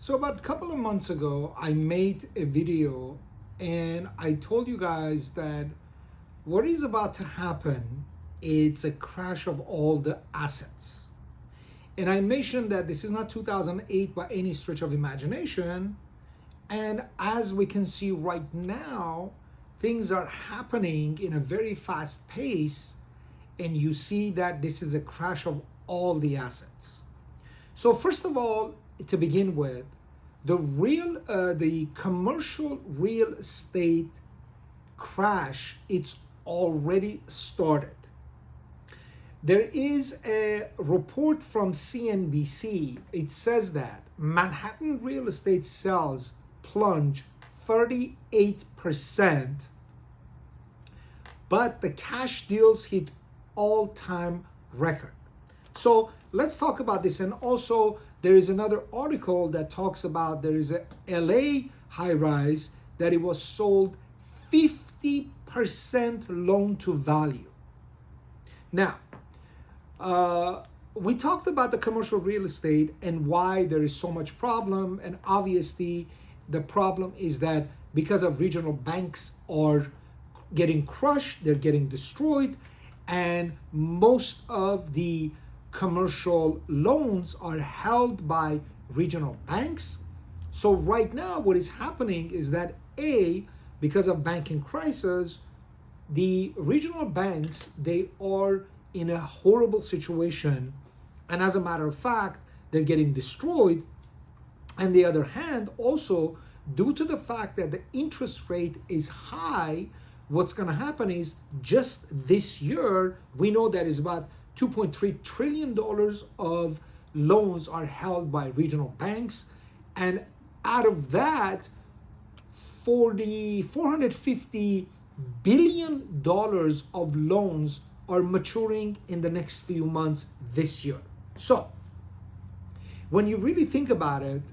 So about a couple of months ago, I made a video and I told you guys that what is about to happen, it's a crash of all the assets. And I mentioned that this is not 2008 by any stretch of imagination. And as we can see right now, things are happening in a very fast pace. And you see that this is a crash of all the assets. So first of all, to begin with, the commercial real estate crash, it's already started. There is a report from CNBC. It says that Manhattan real estate sales plunged 38%, but the cash deals hit all-time record. So let's talk about this. And also there is another article that talks about there is a LA high-rise that it was sold 50% loan to value. Now, we talked about the commercial real estate and why there is so much problem. And obviously the problem is that because of regional banks are getting crushed, they're getting destroyed, and most of the commercial loans are held by regional banks. So right now what is happening is that because of banking crisis, the regional banks, they are in a horrible situation, and as a matter of fact they're getting destroyed. On the other hand, also due to the fact that the interest rate is high, what's going to happen is just this year we know that is about $2.3 trillion of loans are held by regional banks, and out of that $450 billion of loans are maturing in the next few months this year. So when you really think about it,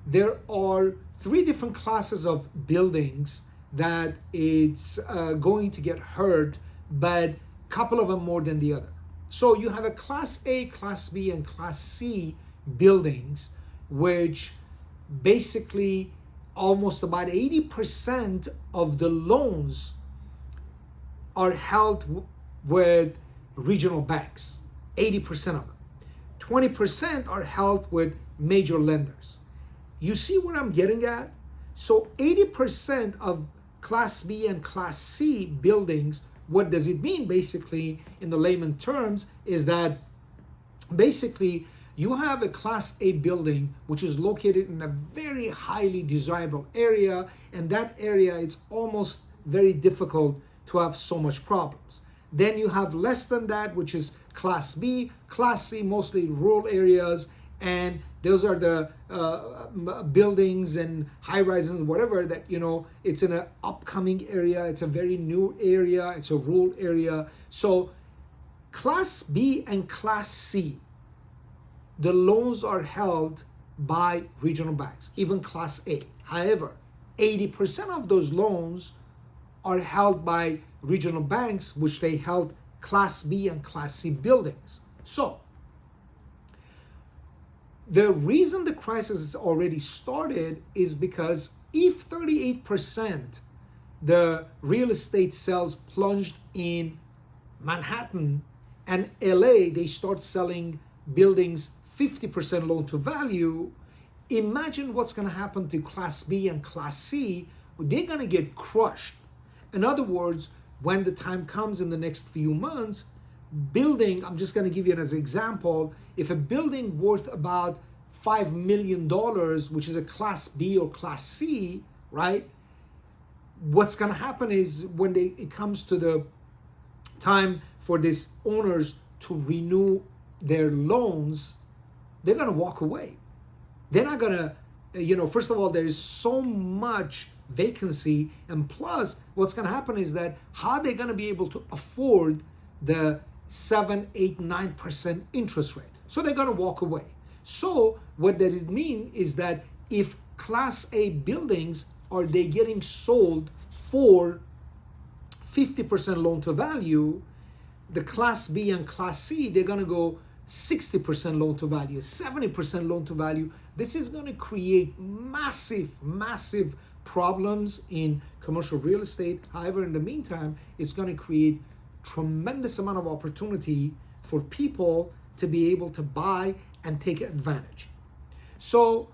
there are three different classes of buildings that it's going to get hurt, but a couple of them more than the other. So you have a Class A, Class B, and Class C buildings, which basically almost about 80% of the loans are held with regional banks, 80% of them. 20% are held with major lenders. You see what I'm getting at? So 80% of Class B and Class C buildings, what does it mean basically in the layman terms is that basically you have a Class A building which is located in a very highly desirable area, and that area it's almost very difficult to have so much problems. Then you have less than that, which is Class B, Class C, mostly rural areas, and those are the buildings and high rises, whatever, that, you know, it's in an upcoming area, it's a very new area, it's a rural area. So Class B and Class C, the loans are held by regional banks, even Class A. However, 80% of those loans are held by regional banks, which they held Class B and Class C buildings. So the reason the crisis has already started is because if 38% the real estate sales plunged in Manhattan, and LA, they start selling buildings 50% loan to value, imagine what's going to happen to Class B and Class C. They're going to get crushed. In other words, when the time comes in the next few months, building, I'm just going to give you as an example, if a building worth about $5 million, which is a Class B or Class C, right? What's going to happen is when it comes to the time for these owners to renew their loans, they're going to walk away. They're not going to, first of all, there is so much vacancy, and plus what's going to happen is that how are they going to be able to afford the 7, 8, 9% interest rate? So they're going to walk away. So what does it mean is that if Class A buildings are they getting sold for 50% loan to value, the Class B and Class C, they're going to go 60% loan to value, 70% loan to value. this is going to create massive problems in commercial real estate. However, in the meantime, it's going to create tremendous amount of opportunity for people to be able to buy and take advantage. So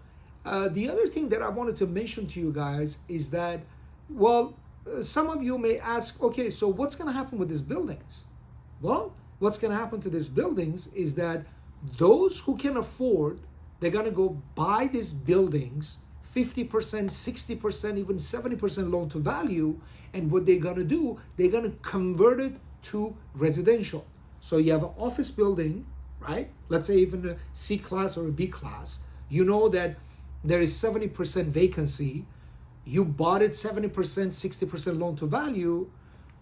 the other thing that I wanted to mention to you guys is that, well, some of you may ask, okay, so what's going to happen with these buildings? Well, what's going to happen to these buildings is that those who can afford, they're going to go buy these buildings 50%, 60%, even 70% loan to value. And what they're going to do, they're going to convert it to residential. So you have an office building, right? Let's say even a C class or a B class. You know that there is 70% vacancy. You bought it 70%, 60% loan to value.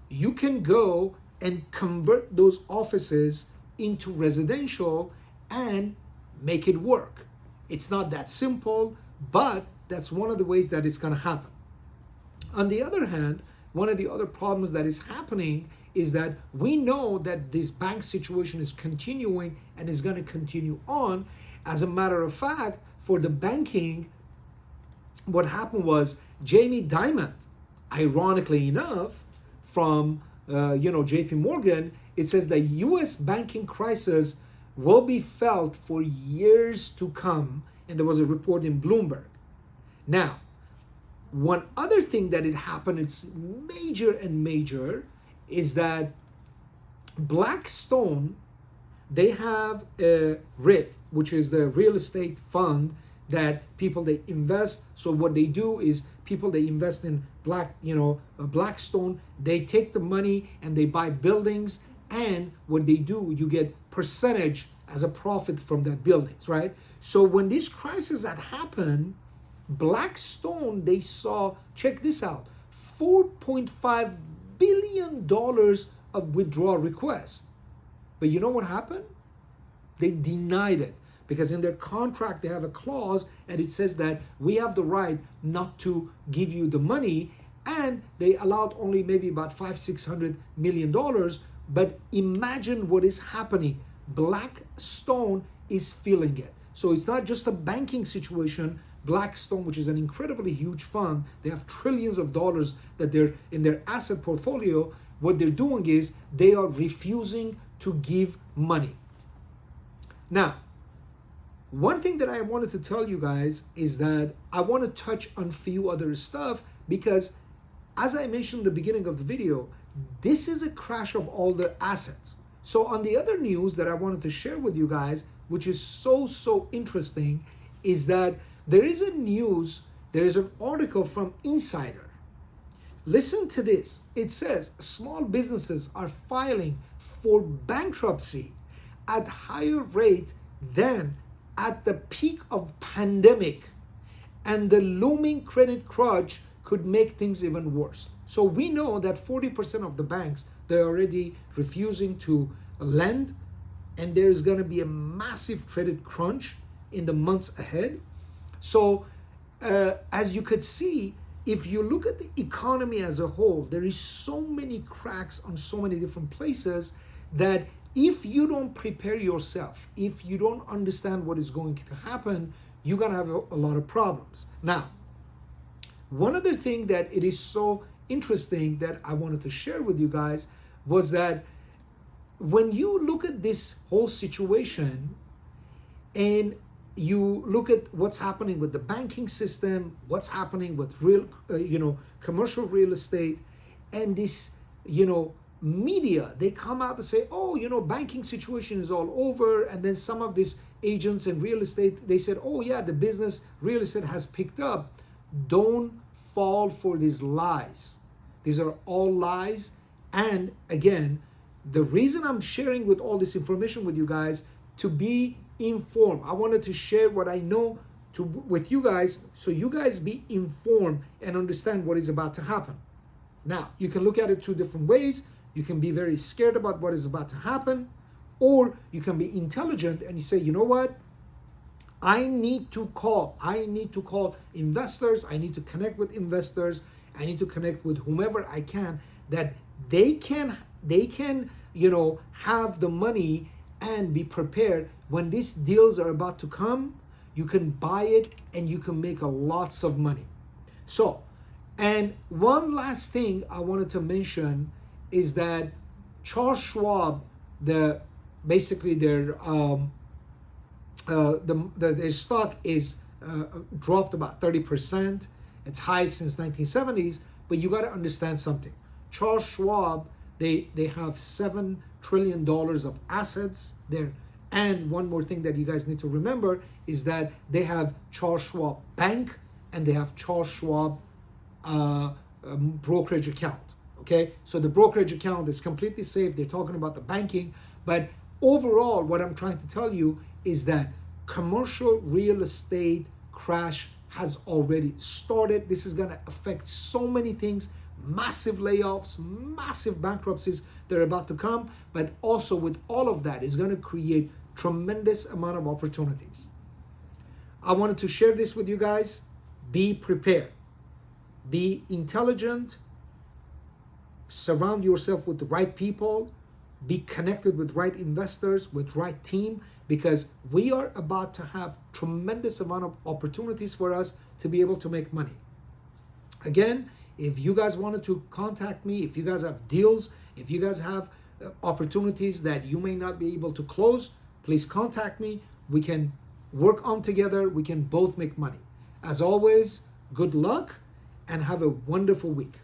You can go and convert those offices into residential and make it work. It's not that simple, but that's one of the ways that it's going to happen. On the other hand, one of the other problems that is happening is that we know that this bank situation is continuing and is going to continue on. As a matter of fact, for the banking, what happened was Jamie Dimon, ironically enough, from JP Morgan, it says the U.S. banking crisis will be felt for years to come, and there was a report in Bloomberg. Now, one other thing that it happened, it's major, is that Blackstone, they have a REIT, which is the real estate fund that people, they invest. So what they do is people, they invest in Blackstone, they take the money and they buy buildings, and what they do, you get percentage as a profit from that buildings, right? So when this crisis had happened, Blackstone, they saw, check this out, $4.5 billion of withdrawal requests. But you know what happened? They denied it, because in their contract they have a clause and it says that we have the right not to give you the money, and they allowed only maybe about $500-600 million. But imagine what is happening. Blackstone is feeling it. So it's not just a banking situation. Blackstone, which is an incredibly huge fund, they have trillions of dollars that they're in their asset portfolio. What they're doing is they are refusing to give money. Now, one thing that I wanted to tell you guys is that I want to touch on a few other stuff, because as I mentioned in the beginning of the video, this is a crash of all the assets. So on the other news that I wanted to share with you guys, which is so interesting, is that there is an article from Insider. Listen to this. It says small businesses are filing for bankruptcy at higher rate than at the peak of pandemic, and the looming credit crunch could make things even worse. So we know that 40% of the banks, they're already refusing to lend, and there's going to be a massive credit crunch in the months ahead. So as you could see, if you look at the economy as a whole, there is so many cracks on so many different places that if you don't prepare yourself, if you don't understand what is going to happen, you're going to have a lot of problems. Now, one other thing that it is so interesting that I wanted to share with you guys was that when you look at this whole situation and you look at what's happening with the banking system, what's happening with commercial real estate, and this, media, they come out and say, oh, banking situation is all over. And then some of these agents in real estate, they said, oh yeah, the business real estate has picked up. Don't fall for these lies. These are all lies. And again, the reason I'm sharing with all this information with you guys, to be informed. I wanted to share what I know with you guys, so you guys be informed and understand what is about to happen. Now, you can look at it two different ways. You can be very scared about what is about to happen, or you can be intelligent and you say, you know what? I need to call investors. I need to connect with investors. I need to connect with whomever I can, that they can have the money and be prepared when these deals are about to come. you can buy it and you can make lots of money. So, and one last thing I wanted to mention is that Charles Schwab, basically their stock is dropped about 30%. It's high since 1970s, but you got to understand something. Charles Schwab, they have $7 trillion of assets there. And one more thing that you guys need to remember is that they have Charles Schwab Bank and they have Charles Schwab brokerage account. Okay, so the brokerage account is completely safe. They're talking about the banking, but overall, what I'm trying to tell you is that commercial real estate crash has already started. This is going to affect so many things, massive layoffs, massive bankruptcies that are about to come, but also with all of that is going to create tremendous amount of opportunities. I wanted to share this with you guys. Be prepared, be intelligent, surround yourself with the right people, be connected with right investors, with right team, because we are about to have tremendous amount of opportunities for us to be able to make money. Again, if you guys wanted to contact me, if you guys have deals, if you guys have opportunities that you may not be able to close, please contact me. We can work on together. We can both make money. As always, good luck and have a wonderful week.